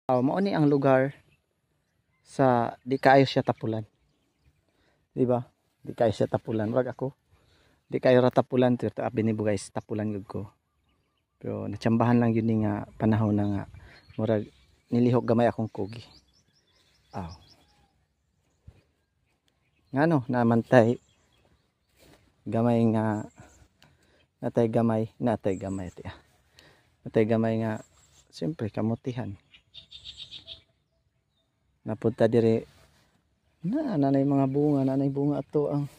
Mao ni ang lugar sa di kaayo siya tapulan. Di ba? Di kaayo siya tapulan. Wag ako. Di kaayo ra tapulan pero abi ni guys, tapulan gyud ko. Pero natsambahan lang yun ni nga panahon na nga murag nilihok gamay akong kugi. Ngano namantay gamay nga natay gamay nga siyempre kamutihan. Napunta dire nanay mga bunga, nanay bunga ato ang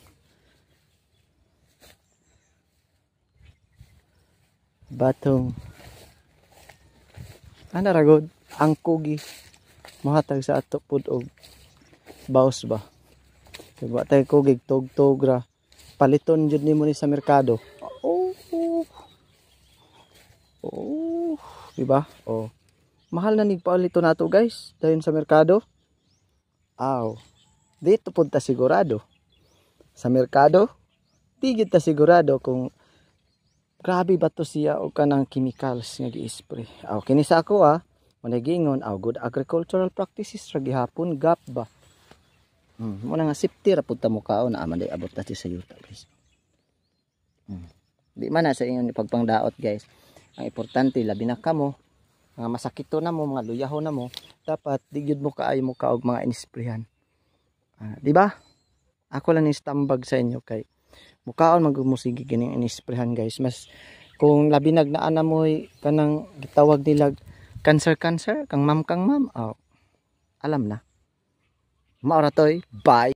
batong ragod ang kugi mohatag sa ato pud og baos ba kay wa tay kugig tog-tog ra paliton jud nimo ni sa merkado. Diba? Mahal na nigpaliton nato guys dayon sa merkado. Dito punta sigurado sa merkado di gid ta sigurado kung grabe ba to siya o kanang chemicals nga gi-spray. Kini sa ako managingon good agricultural practices ra gihapon gap ba. Mo na nga safety ra pud ta mo kaon na man day abot ta sa yuta guys. Di man na sa inyo pagpangdaot guys. Ang importante labi na kamo mga masakito na mo, mga luyaho na mo, dapat di gyud mo kaayo mo kaog mga inisprehan. Di ba? Ako lang ni stambag sa inyo kay mukaon magmusigi kining inisprehan guys. Mas kung labi nagnaana mo kanang gitawag nila cancer kang ma'am alam na. Maura toy. Bye.